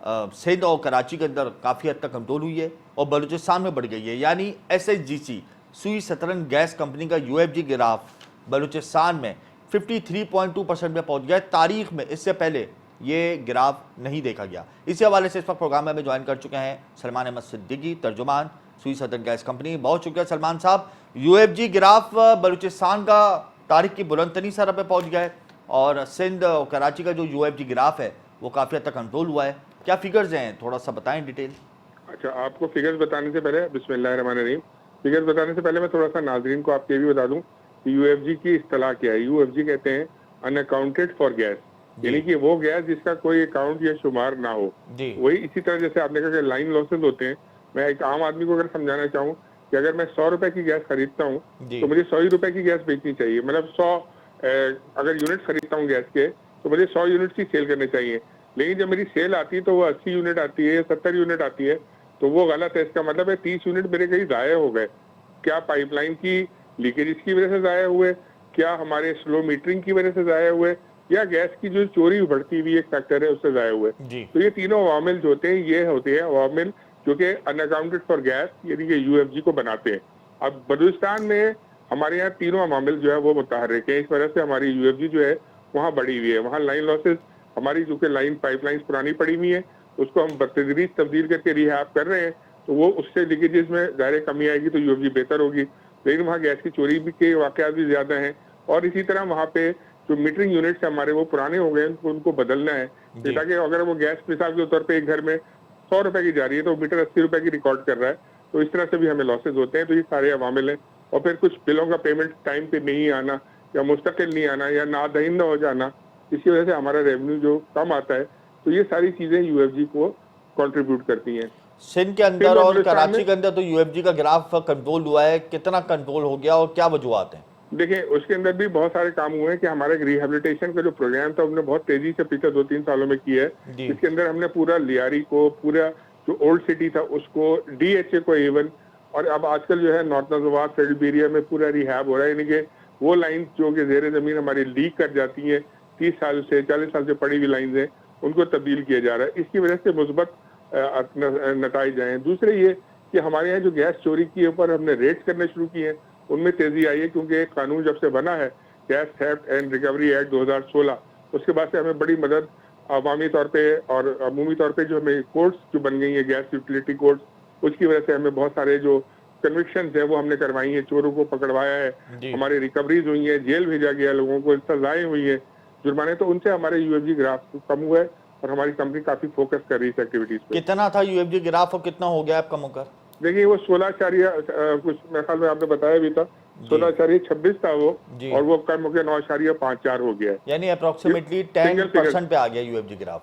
सिंध और कराची के अंदर काफ़ी हद तक कंट्रोल हुई है और बलूचिस्तान में बढ़ गई है, यानी SSGC सुई सतरन गैस कंपनी का UFG ग्राफ बलूचिस्तान में 53.2% में पहुंच गया। तारीख में इससे पहले ये ग्राफ नहीं देखा गया। इसी हवाले से इस वक्त प्रोग्राम में हमें ज्वाइन कर चुके हैं सलमान अहमद सिद्दीकी, तर्जुमान सुई सतरन गैस कंपनी। बहुत शुक्रिया सलमान साहब। UFG ग्राफ बलूचिस्तान का तारीख की बुलंदतरीन सतह पर पहुँच गया है और सिंध और कराची का जो UFG ग्राफ है वो काफ़ी हद तक कंट्रोल हुआ है। क्या फिगर्स हैं, थोड़ा सा बताएं डिटेल। अच्छा, आपको फिगर्स बताने से पहले बिस्मिल्लाहिर्रहमानिर्रहीम, फिगर्स बताने से पहले मैं थोड़ा सा नाजरीन को आपके भी बता दूं कि UFG की इस्तिलाह क्या है। UFG कहते हैं अनअकाउंटेड फॉर गैस, यानी कि वो गैस जिसका कोई अकाउंट या शुमार ना हो। वही इसी तरह जैसे आपने कहा कि लाइन लॉसेज होते हैं, मैं एक आम आदमी को अगर समझाना चाहूँ कि अगर मैं 100 रुपए की गैस खरीदता हूँ तो मुझे 100 ही रुपए की गैस बेचनी चाहिए। मतलब 100 अगर यूनिट खरीदता हूँ गैस के तो मुझे 100 यूनिट की सेल करनी चाहिए, लेकिन जब मेरी सेल आती है तो वो 80 यूनिट आती है या 70 यूनिट आती है, तो वो गलत है। इसका मतलब है 30 यूनिट मेरे कहीं ज़ाया हो गए। क्या पाइपलाइन की लीकेज की वजह से ज़ाया हुए, क्या हमारे स्लो मीटरिंग की वजह से ज़ाया हुए, या गैस की जो चोरी बढ़ती हुई एक फैक्टर है उससे ज़ाया हुए। तो ये तीनों अवामिल जो होते हैं ये होते हैं अवामिल जो कि अनअकाउंटेड फॉर गैस यानी कि UFG को बनाते हैं। अब बलूचिस्तान में हमारे यहाँ तीनों अवामिल जो है वो मुतहर्रिक है, इस वजह से हमारी UFG जो है वहाँ बढ़ी हुई है। वहाँ लाइन लॉसेज हमारी जो कि लाइन पाइपलाइंस पुरानी पड़ी हुई है उसको हम बतदरीज तब्दील करके रिहैब कर रहे हैं, तो वो उससे लीकेजेस में ज़ाहिर कमी आएगी तो UFG बेहतर होगी। लेकिन वहाँ गैस की चोरी भी के वाक़यात भी ज़्यादा हैं, और इसी तरह वहाँ पे जो मीटरिंग यूनिट्स हमारे वो पुराने हो गए, उनको बदलना है ताकि अगर वो गैस मिसाल के तौर पर एक घर में 100 रुपए की जा रही है तो मीटर 80 रुपए की रिकॉर्ड कर रहा है, तो इस तरह से भी हमें लॉसेज होते हैं। तो ये सारे अवामिल हैं, और फिर कुछ बिलों का पेमेंट टाइम पे नहीं आना या मुस्तकिल नहीं आना या नादहिंदा हो जाना, इसकी वजह से हमारा रेवेन्यू जो कम आता है। तो ये सारी चीज़ें UFG को कंट्रीब्यूट करती हैं। सिंध के अंदर सिंध और और बलूचिस्तान कराची में के अंदर तो यूएफजी का ग्राफ कंट्रोल हुआ है, कितना कंट्रोल हो गया और क्या वजूहत हैं? देखिए, उसके अंदर भी बहुत सारे काम हुए हैं कि हमारे रिहेबिलिटेशन का जो प्रोग्राम था हमने बहुत तेजी से पिछले 2-3 सालों में किया है। जी। इसके अंदर हमने पूरा लियारी को, पूरा जो ओल्ड सिटी था उसको, डीएचए को इवन, और अब आजकल जो है नॉर्थ नजवार सेल्ट एरिया में पूरा रिहैब हो रहा है, यानी कि वो लाइन जो कि जेर जमीन हमारी लीक कर जाती है 30 साल से 40 साल से पड़ी हुई लाइन है, उनको तब्दील किया जा रहा है। इसकी वजह से मुस्बत नताइज आए हैं। दूसरे ये कि हमारे यहाँ जो गैस चोरी के ऊपर हमने रेड्स करने शुरू किए हैं, उनमें तेजी आई है, क्योंकि एक कानून जब से बना है gas theft and recovery act 2016, उसके बाद से हमें बड़ी मदद अवामी तौर पे और अमूमी तौर पे जो हमें कोर्ट्स जो बन गई है गैस यूटिलिटी कोर्ट्स, उसकी वजह से हमें बहुत सारे जो कन्विक्शन है वो हमने करवाई है, चोरों को पकड़वाया है, हमारी रिकवरीज हुई है, जेल भेजा गया, लोगों को सजाएं हुई है, जुर्माने, तो उनसे हमारे यूएफजी ग्राफ कम हुआ है और हमारी कंपनी काफी फोकस कर रही है इस एक्टिविटीज पे। कितना था यूएफजी ग्राफ और कितना हो गया आपका मुकर? देखिए वो 16 कुछ मेरे ख्याल में आपने बताया भी था, 16.26 था वो, और वो कम हो गया 9.54 हो गया है, यानी अप्रोक्सीमेटली 10% पे आ गया यूएफजी ग्राफ।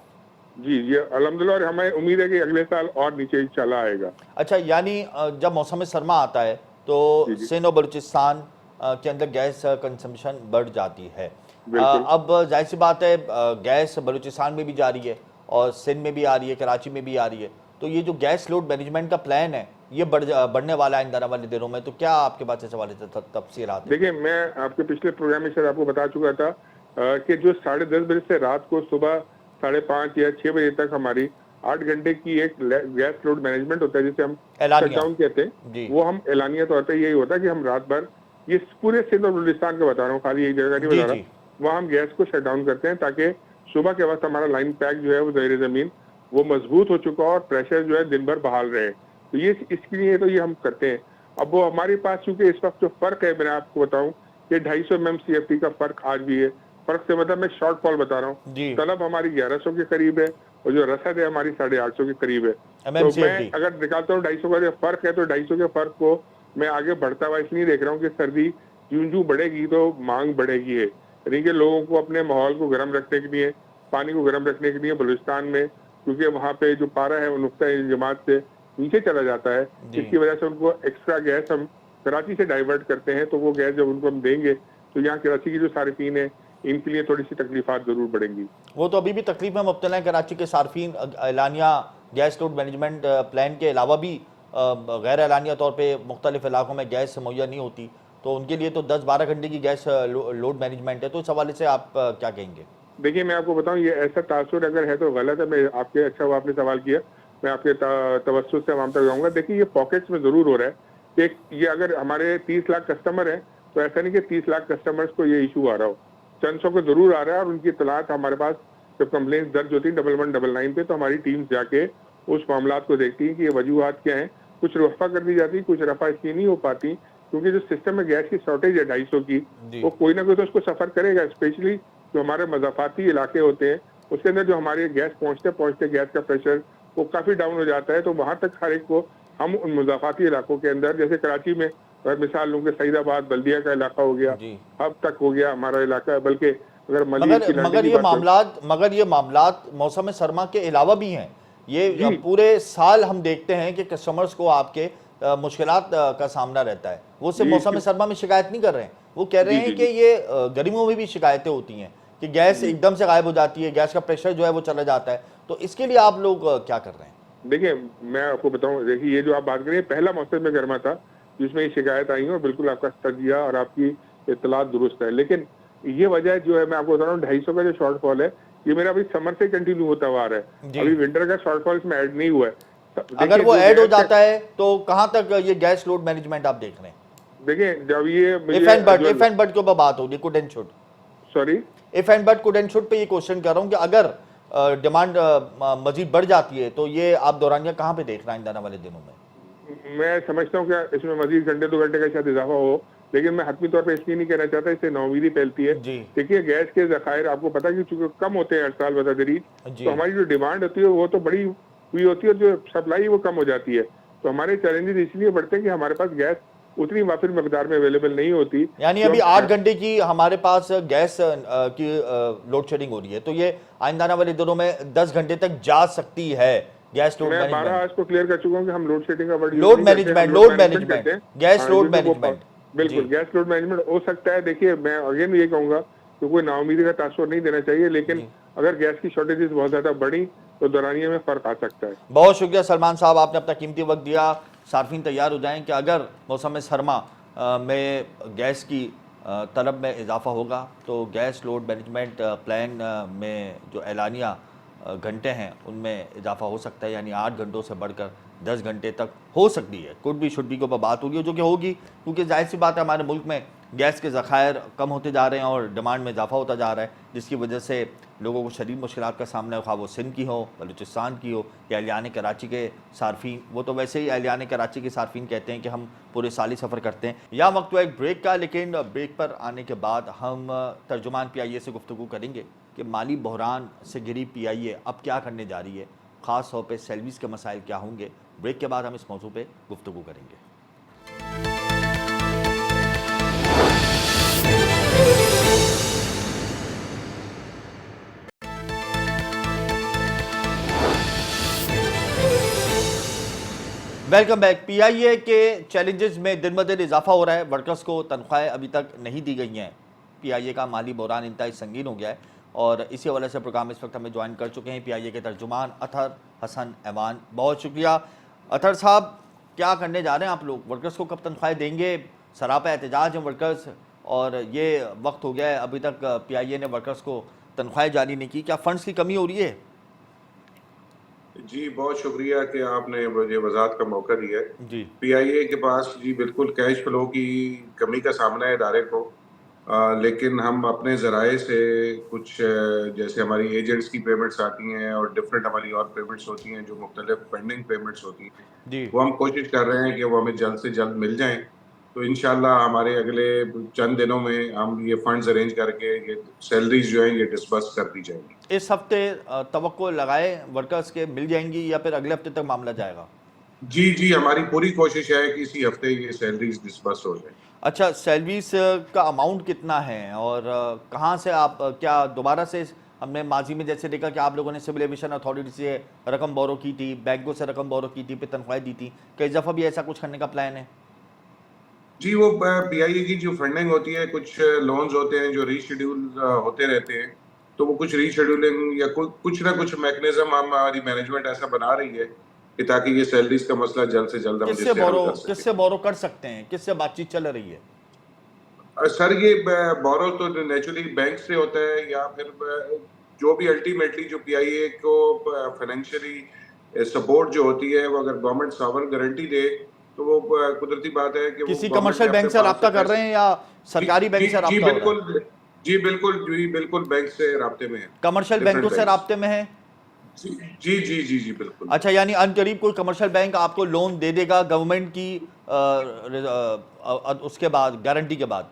जी जी अल्हम्दुलिल्लाह, और हमें उम्मीद है कि अगले साल और नीचे चला आएगा। अच्छा, यानी जब मौसम सरमा आता है तो सिंध और बलूचिस्तान के अंदर गैस कंजम्पशन बढ़ जाती है। अब जाहिर सी बात है गैस बलूचिस्तान में भी जा रही है और सिंध में भी आ रही है, कराची में भी आ रही है, तो ये जो गैस लोड मैनेजमेंट का प्लान है ये बढ़ने वाला है इन आने वाले दिनों में, तो क्या आपके पास इस हवाले से तफसीलात? देखिए, मैं आपके पिछले प्रोग्राम में शायद आपको बता चुका था कि जो 10:30 बजे से रात को सुबह 5:30 या 6 बजे तक हमारी 8 घंटे की एक गैस लोड मैनेजमेंट होता है, जिसे हम शटडाउन कहते हैं, वो हम एलानिया तौर पर यही होता है कि हम रात भर, ये पूरे सिंध और बलूचिस्तान का बता रहा हूँ, खाली एक जगह नहीं बता रहा, वहाँ हम गैस को शट डाउन करते हैं ताकि सुबह के वक्त हमारा लाइन पैक जो है वो ज़ेर जमीन वो मजबूत हो चुका और प्रेशर जो है दिन भर बहाल रहे। तो ये इसके लिए तो ये हम करते हैं। अब वो हमारे पास चूंकि इस वक्त जो फर्क है, मैं आपको बताऊं कि 250 MMCFT का फर्क आज भी है। फर्क से मतलब मैं शॉर्ट फॉल बता रहा हूँ, तलब हमारी 1100 के करीब है और जो रसद है हमारी 850 के करीब है। तो मैं अगर निकालता हूँ 250 का फर्क है, तो 250 के फर्क को मैं आगे बढ़ता हुआ इसलिए देख रहा हूँ कि सर्दी यूं बढ़ेगी तो मांग बढ़ेगी है, यानी कि लोगों को अपने माहौल को गर्म रखने के लिए, पानी को गर्म रखने के लिए बलूचिस्तान में, क्योंकि वहाँ पे जो पारा है वो नुक्ता जमात से नीचे चला जाता है, इसकी वजह से उनको एक्स्ट्रा गैस हम कराची से डाइवर्ट करते हैं। तो वो गैस जब उनको हम देंगे तो यहाँ कराची की जो सार्फिन है इनके लिए थोड़ी सी तकलीफात जरूर बढ़ेंगी। वो तो अभी भी तकलीफ में मुब्तला है कराची के सार्फिन। एलानिया गैस लोड मैनेजमेंट प्लान के अलावा भी गैर एलानिया तौर पर मुख्तलिफ इलाकों में गैस मुहैया नहीं होती, तो उनके लिए तो 10-12 घंटे की गैस लोड मैनेजमेंट है। तो इस हवाले से आप क्या कहेंगे? देखिए, मैं आपको बताऊं, ये ऐसा तासुर अगर है तो गलत है। मैं आपके अच्छा हुआ आपने सवाल किया, मैं आपके तवज्जुह से वहां तक जाऊंगा। देखिए, ये पॉकेट्स में जरूर हो रहा है कि ये अगर हमारे 30 लाख कस्टमर हैं तो ऐसा नहीं कि 30 लाख कस्टमर्स को ये इशू आ रहा हो, चंद सौ को जरूर आ रहा है। और उनकी इतलात हमारे पास जब कंप्लेंट दर्ज होती है 1199 पे, तो हमारी टीम जाके उस मामला को देखती है कि ये वजूहत क्या है। कुछ रफा कर दी जाती, कुछ रफा इसलिए नहीं हो पाती क्योंकि जो सिस्टम में गैस की शॉर्टेज है 250 की, वो कोई ना कोई तो उसको सफर करेगा। स्पेशली जो हमारे मज़ाफ़ाती इलाके होते हैं उसके अंदर जो हमारे गैस पहुंचते गैस का प्रेशर वो काफी डाउन हो जाता है। तो वहां तक हर एक को हम उन मज़ाफ़ाती इलाकों के अंदर, जैसे कराची में मिसाल लूंगे, सईदाबाद बल्दिया का इलाका हो गया, अब तक हो गया हमारा इलाका, बल्कि अगर मगर ये मामलात मौसम सरमा के अलावा भी हैं। ये पूरे साल हम देखते हैं कि कस्टमर्स को आपके मुश्किलात का सामना रहता है। वो सिर्फ मौसम सरमा में शिकायत नहीं कर रहे हैं, वो कह रहे हैं कि ये गर्मियों में भी शिकायतें होती हैं कि गैस एकदम से गायब हो जाती है, गैस का प्रेशर जो है वो चला जाता है। तो इसके लिए आप लोग क्या कर रहे हैं? देखिए, मैं आपको बताऊं, देखिए ये जो आप बात करें पहला मौसम में गर्मा था जिसमें ये शिकायत आई है और बिल्कुल आपका तजिया और आपकी इत्तलात दुरुस्त है। लेकिन ये वजह जो है मैं आपको बता रहा हूँ, 250 का जो शॉर्टफॉल है ये मेरा अभी समर से कंटिन्यू होता हुआ रहा है, अभी विंटर का शॉर्टफॉल इसमें ऐड नहीं हुआ है। अगर वो ऐड हो जाता है तो कहां तक ये गैस लोड मैनेजमेंट आप देख रहे हैं? देखिए, जब ये इफ एंड बट के ऊपर बात होगी, could and should, sorry if and but could and should pay ये क्वेश्चन कर रहा हूं कि अगर डिमांड मजीद बढ़ जाती है तो ये आप दौरानिया कहां पे देख रहे हैं आने वाले दिनों में? मैं समझता हूँ कि इसमें मजीद घंटे 2 घंटे का शायद इजाफा हो, लेकिन मैं हतमी तौर पे इसलिए नहीं कहना चाहता, इससे नौमीदी फैलती है। देखिए, गैस के जखायर आपको पता है कि चूंकि कम होते हैं हर साल बतदरीज, तो हमारी जो डिमांड होती है वो तो बड़ी हुई होती है और जो सप्लाई वो कम हो जाती है। तो हमारे चैलेंजेस इसलिए बढ़ते हैं कि हमारे पास गैस उतनी वाफिर मकदार में अवेलेबल नहीं होती। यानी अभी 8 घंटे की हमारे पास गैस की लोड शेडिंग हो रही है, तो ये आइंदा वाले दिनों में 10 घंटे तक जा सकती है। गैस लोड मैं 12 मैनेजमेंट, आज को क्लियर कर चुका हूँ कि हम लोड शेडिंग का word load management, load management, gas load management. बिल्कुल गैस लोड मैनेजमेंट हो सकता है। देखिए मैं अगेन ये कहूंगा कि कोई नाउमीदी का तासुर नहीं देना चाहिए, लेकिन अगर गैस की शॉर्टेजेस बहुत ज्यादा बढ़ी तो दौरानिये में फर्क आ सकता है। बहुत शुक्रिया सलमान साहब, आपने अपना कीमती वक्त दिया। सार्फिन तैयार हो जाएं कि अगर मौसम सरमा में गैस की तलब में इजाफा होगा तो गैस लोड मैनेजमेंट प्लान में जो एलानिया घंटे हैं उनमें इजाफा हो सकता है, यानी 8 घंटों से बढ़कर 10 घंटे तक हो सकती है। कुड भी शुड भी के ऊपर बात होगी, जो कि होगी, क्योंकि जाहिर सी बात है हमारे मुल्क में गैस के ज़खायर कम होते जा रहे हैं और डिमांड में इजाफा होता जा रहा है, जिसकी वजह से लोगों को शदीद मुश्किलात का सामना खा वो सिंध की हो, बलूचिस्तान की हो या अहलियान कराची के सार्फिन। वो तो वैसे ही अहलियान कराची के सार्फिन कहते हैं कि हम पूरे साल ही सफ़र करते हैं। या वक्त हुआ एक ब्रेक का, लेकिन ब्रेक पर आने के बाद हम तर्जुमान PIA से गुफ्तगू करेंगे कि माली बहरान से घिरी PIA अब क्या करने जा रही है, ख़ास तौर पर सैलरीज़ के मसाइल क्या होंगे। ब्रेक के बाद हम इस मौजू पर गुफ्तगू करेंगे। Welcome back. PIA के चैलेंजेस में दिन ब दिन इजाफा हो रहा है। वर्कर्स को तनख्वाहें अभी तक नहीं दी गई हैं। PIA का माली बहरान इंतहाई संगीन हो गया है और इसी हवाले से प्रोग्राम इस वक्त हमें ज्वाइन कर चुके हैं PIA के तर्जुमान अतहर हसन ऐवान। बहुत शुक्रिया अतहर साहब। क्या करने जा रहे हैं आप लोग? वर्कर्स को कब तनख्वाहें देंगे? सरापा एहतजाज हैं वर्कर्स और ये वक्त हो गया है अभी तक PIA ने वर्कर्स को तनख्वाहें जारी नहीं की। क्या फंड्स की कमी हो रही है? जी बहुत शुक्रिया कि आपने मुझे वजाहत का मौका दिया है। जी PIA के पास जी बिल्कुल कैश फ्लो की कमी का सामना है इदारे को, लेकिन हम अपने ज़राए से कुछ जैसे हमारी एजेंट्स की पेमेंट्स आती हैं और डिफरेंट हमारी और पेमेंट्स होती हैं जो मुख्तलिफ पेंडिंग पेमेंट्स होती हैं, जी वो हम कोशिश कर रहे हैं कि वो हमें जल्द से जल्द मिल जाएं। तो इंशाल्लाह हमारे अगले चंद दिनों में हम ये फंड्स अरेंज करके ये सैलरीज जो हैं ये डिस्बर्स कर दी जाएंगी। इस हफ्ते तवक्को लगाए वर्कर्स के मिल जाएंगी या फिर अगले हफ्ते तक मामला जाएगा? जी हमारी पूरी कोशिश है कि इसी हफ्ते ये सैलरीज डिस्बर्स हो जाए। अच्छा, सैलरीज का अमाउंट कितना है और कहाँ से आप क्या दोबारा से हमने माजी में जैसे देखा कि आप लोगों ने सिविल एविएशन अथॉरिटी से रकम बोरो की थी, बैंकों से रकम बोरो की थी, फिर तनख्वाहें दी थी, क्या इस दफ़ा भी ऐसा कुछ करने का प्लान है? जी वो PIA की जो फंडिंग होती है, कुछ लोन्स होते हैं जो रीशेड्यूल होते रहते हैं, तो वो कुछ रीशेड्यूलिंग या कुछ ना कुछ मैकेनिज्म हमारी मैनेजमेंट ऐसा बना रही है कि ताकि ये सैलरीज का मसला जल्द से जल्द हम किससे बोरो कर सकते हैं? किससे बातचीत चल रही है? सर ये बोरो तो नेचुरली बैंक से होता है या फिर जो भी अल्टीमेटली जो PIA को फाइनेंशियली सपोर्ट जो होती है वो अगर गवर्नमेंट सॉवरेन गारंटी दे तो वो कुदरती बात है कि किसी कमर्शियल बैंक से रब्ता कर रहे हैं या सरकारी बैंक से रब्ता हो रहा है? जी बिल्कुल बैंक से राब्ते में है। कमर्शियल बैंकों से राब्ते में है? जी बिल्कुल। अच्छा, यानी अनकरीब कोई कमर्शियल बैंक आपको लोन दे देगा गवर्नमेंट की उसके बाद गारंटी के बाद?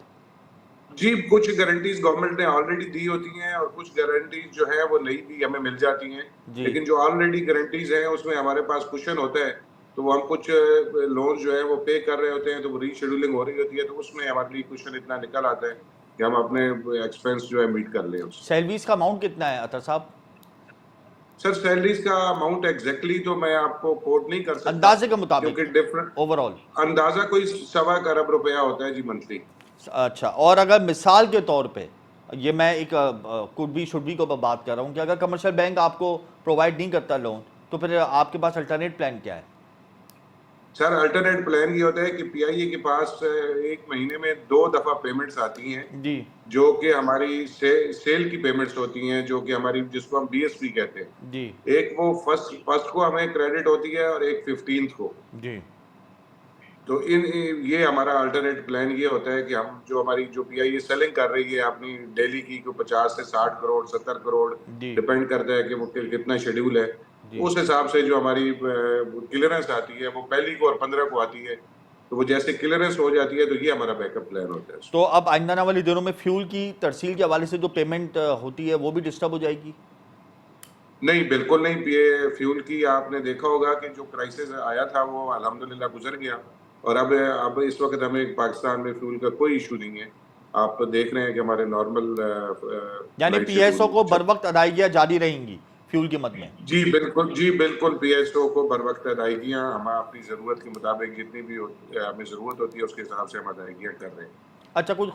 जी कुछ गारंटीज गवर्नमेंट ने ऑलरेडी दी होती हैं और कुछ गारंटीज जो है वो नहीं भी हमें मिल जाती हैं, लेकिन जो ऑलरेडी गारंटीज हैं उसमें हमारे पास कुशन होता है, तो वो हम कुछ लोन जो है वो पे कर रहे होते हैं, तो वो रीशेड्यूलिंग हो रही होती है, तो उसमें हमारे लिए कुशन इतना निकल आता है कि हम अपने एक्सपेंस जो है मीट कर लें। सैलरीज का अमाउंट कितना है अतर साहब? सर सैलरीज का अमाउंट एग्जैक्टली तो मैं आपको कोट नहीं कर सकता, अंदाजे के मुताबिक, क्योंकि डिफरेंट ओवरऑल अंदाजा कोई 1.25 अरब रुपया होता है जी मंथली। अच्छा, और अगर मिसाल के तौर पे ये मैं एक कुड बी शुड बी को बात कर रहा हूँ कि अगर कमर्शियल बैंक आपको प्रोवाइड नहीं करता लोन, तो फिर आपके पास अल्टरनेट प्लान क्या है? सर अल्टरनेट प्लान ये होता है कि PIA के पास एक महीने में 2 दफा पेमेंट्स आती हैं जी, जो कि हमारी सेल की पेमेंट्स होती हैं, जो कि हमारी जिसको हम BSP कहते हैं जी, एक वो फर्स्ट को हमें क्रेडिट होती है और एक 15th को जी। तो ये हमारा अल्टरनेट प्लान ये होता है कि हम जो हमारी जो PIA सेलिंग कर रही है अपनी डेली की 50 से 60 करोड़ 70 करोड़ डिपेंड करता है कि वो कितना शेड्यूल है, उस हिसाब से जो हमारी क्लियरेंस आती है वो पहली को और 15 को आती है, तो वो जैसे क्लियरेंस हो जाती है तो ये हमारा बैकअप प्लान होता है। तो अब आइंदा आने वाले दिनों में फ्यूल की तरसील के हवाले से जो पेमेंट होती है वो भी डिस्टर्ब हो जाएगी? नहीं बिल्कुल नहीं। फ्यूल की आपने देखा होगा कि जो क्राइसिस आया था वो अल्हम्दुलिल्लाह गुजर गया और अब इस वक्त हमें पाकिस्तान में फ्यूल का कोई इशू नहीं है। आप देख रहे हैं कि हमारे नॉर्मल यानी PSO को बर वक्त अदायगियाँ जारी रहेंगी, फ्यूल की मद में? जी बिल्कुल पीएसओ को बर वक्त अदायगियाँ हम अपनी ज़रूरत के मुताबिक जितनी भी हमें ज़रूरत होती है उसके हिसाब से हम अदायगियाँ कर रहे हैं। अच्छा, कुछ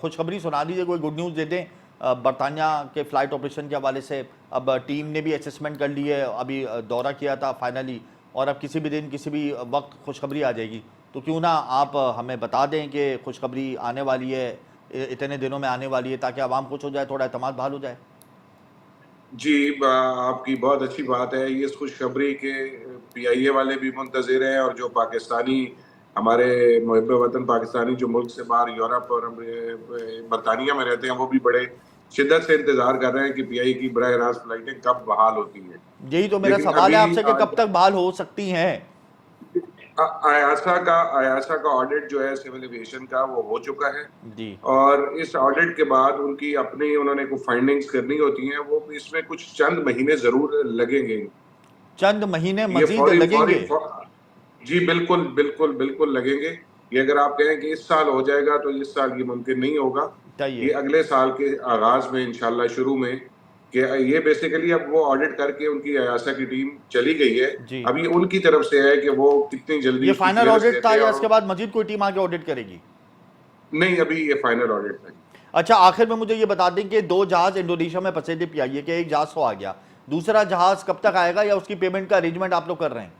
खुशखबरी सुना दीजिए, कोई गुड न्यूज़ दे दें बरतानिया के फ़्लाइट ऑपरेशन के हवाले से। अब टीम ने भी असेसमेंट कर ली है, अभी दौरा किया था फाइनली, और अब किसी भी दिन किसी भी वक्त खुशखबरी आ जाएगी। तो क्यों ना आप हमें बता दें कि खुशखबरी आने वाली है, इतने दिनों में आने वाली है, ताकि आवाम खुश हो जाए, थोड़ा एतमाद बहाल हो जाए। जी, आपकी बहुत अच्छी बात है। ये इस खुशखबरी के पीआईए वाले भी मुंतज़िर हैं और जो पाकिस्तानी हमारे मुहिब वतन पाकिस्तानी जो मुल्क से बाहर यूरोप और बरतानिया में रहते हैं, वो भी बड़े शिद्दत से इंतज़ार कर रहे हैं कि पीआईए की बराह रास्त फ़्लाइटें कब बहाल होती हैं। यही तो मेरा लेकिन सवाल है अभी आपसे कि कब तक बहाल हो सकती हैं? आयासा का ऑडिट जो है सिविल एविएशन का वो हो चुका है जी। और इस ऑडिट के बाद उनकी अपनी उन्होंने कुछ फाइंडिंग्स करनी होती हैं, वो इसमें कुछ चंद महीने ज़रूर लगेंगे। चंद महीने ये मज़ीद लगेंगे? जी बिल्कुल लगेंगे। ये अगर आप कहें कि इस साल हो जाएगा तो इस साल ये मुमकिन नहीं होगा। बताइए। ये अगले साल के आगाज़ में इंशाल्लाह शुरू में कि ये बेसिकली अब वो ऑडिट करके उनकी आयासा की टीम चली गई है। जी। अभी उनकी तरफ से है कि वो कितनी जल्दी ये उसकी फाइनल क्लियरेंस ऑडिट था देते हैं या और इसके बाद मजीद कोई टीम आके ऑडिट करेगी? नहीं, अभी ये फाइनल ऑडिट है। अच्छा, आखिर में मुझे ये बता दें कि 2 जहाज इंडोनेशिया में फंसे थे पीआईए के, एक जहाज तो आ गया, दूसरा जहाज कब तक आएगा, या उसकी पेमेंट का अरेंजमेंट आप लोग कर रहे हैं?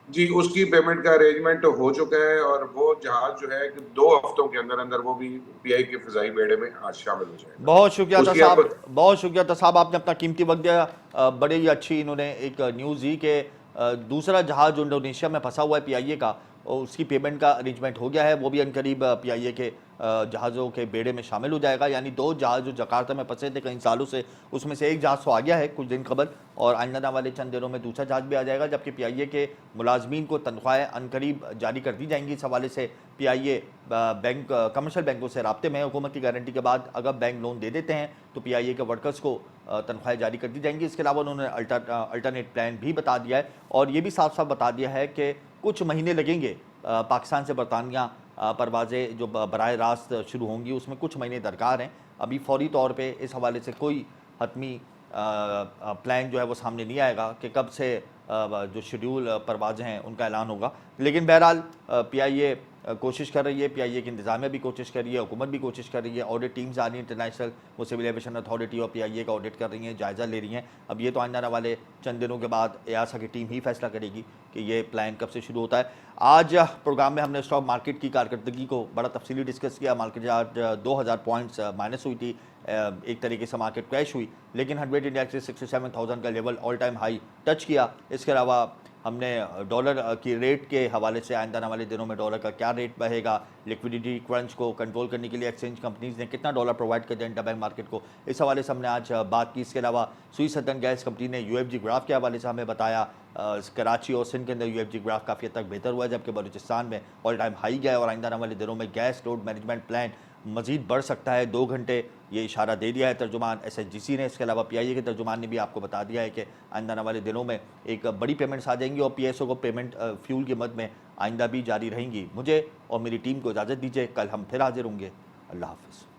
जी, उसकी पेमेंट का अरेंजमेंट हो चुका है और वो जहाज जो है कि 2 हफ्तों के अंदर वो भी पीआई के फ़िज़ाई बेड़े में आज शामिल हो जाएगा। बहुत शुक्रिया था उसकी साहब, अब बहुत शुक्रिया था साहब, आपने अपना कीमती वक्त दिया। बड़ी ही अच्छी इन्होंने एक न्यूज़ दी कि दूसरा जहाज जो इंडोनेशिया में फंसा हुआ है पीआईए का, और उसकी पेमेंट का अरेंजमेंट हो गया है, वो भी अनकरीब पीआईए के जहाज़ों के बेड़े में शामिल हो जाएगा। यानी 2 जहाज़ जो जकार्ता में फंसे थे कई सालों से, उसमें से एक जहाज़ तो आ गया है कुछ दिन कबल, और आइंदा वाले चंद दिनों में दूसरा जहाज़ भी आ जाएगा, जबकि पीआईए के मुलाजमीन को तनख्वाहें अनकरीब जारी कर दी जाएंगी। इस हवाले से पीआईए बैंक कमर्शियल बैंकों से राब्ते में, हुकूमत की गारंटी के बाद अगर बैंक लोन दे देते हैं तो पीआईए के वर्कर्स को तनख्वाहें जारी कर दी जाएंगी। इसके अलावा उन्होंने अल्टरनेट प्लान भी बता दिया है, और ये भी साफ साफ बता दिया है कि कुछ महीने लगेंगे पाकिस्तान से बरतानिया परवाज़ें जो बराह रास्त शुरू होंगी, उसमें कुछ महीने दरकार हैं। अभी फौरी तौर पे इस हवाले से कोई हतमी प्लान जो है वो सामने नहीं आएगा कि कब से जो शेड्यूल परवाज़ें हैं उनका ऐलान होगा। लेकिन बहरहाल पीआईए कोशिश कर रही है, पीआईए की इंतज़ामिया भी कोशिश कर रही है, हुकूमत भी कोशिश कर रही है, ऑडिट टीम्स आ रही हैं इंटरनेशनल, वो सिविल एविएशन अथॉरिटी और पीआईए का ऑडिट कर रही हैं, जायज़ा ले रही हैं। अब ये तो आने वाले चंद दिनों के बाद एआसा की टीम ही फैसला करेगी कि ये प्लान कब से शुरू होता है। आज प्रोग्राम में हमने स्टॉक मार्केट की कारकर्दगी को बड़ा तफसीली डिस्कस किया। मार्केट आज 2000 पॉइंट्स माइनस हुई थी, एक तरीके से मार्केट क्रैश हुई, लेकिन 100 इंडेक्स से 67,000 का level all time high touch किया। इसके अलावा हमने डॉलर की रेट के हवाले से आइंदा वाले दिनों में डॉलर का क्या रेट बढ़ेगा, लिक्विडिटी क्रंच को कंट्रोल करने के लिए एक्सचेंज कंपनीज ने कितना डॉलर प्रोवाइड कर दिया इंटरबैंक मार्केट को, इस हवाले से हमने आज बात की। इसके अलावा सुई सदर्न गैस कंपनी ने यूएफजी ग्राफ के हवाले से हमें बताया, कराची और सिंध के अंदर यूएफजी ग्राफ काफ़ी हद तक बेहतर हुआ है, जबकि बलूचिस्तान में ऑल टाइम हाई गया, और आइंदा वाले दिनों में गैस लोड मैनेजमेंट प्लान मजीद बढ़ सकता है। 2 घंटे ये इशारा दे दिया है तर्जुमान एसएचजीसी ने। इसके अलावा पीआईए के तर्जुमान ने भी आपको बता दिया है कि आइंदा वाले दिनों में एक बड़ी पेमेंट्स आ जाएंगी, और पीएसओ को पेमेंट फ्यूल की मद में आइंदा भी जारी रहेंगी। मुझे और मेरी टीम को इजाज़त दीजिए, कल हम फिर हाजिर होंगे। अल्लाह हाफ़िज़।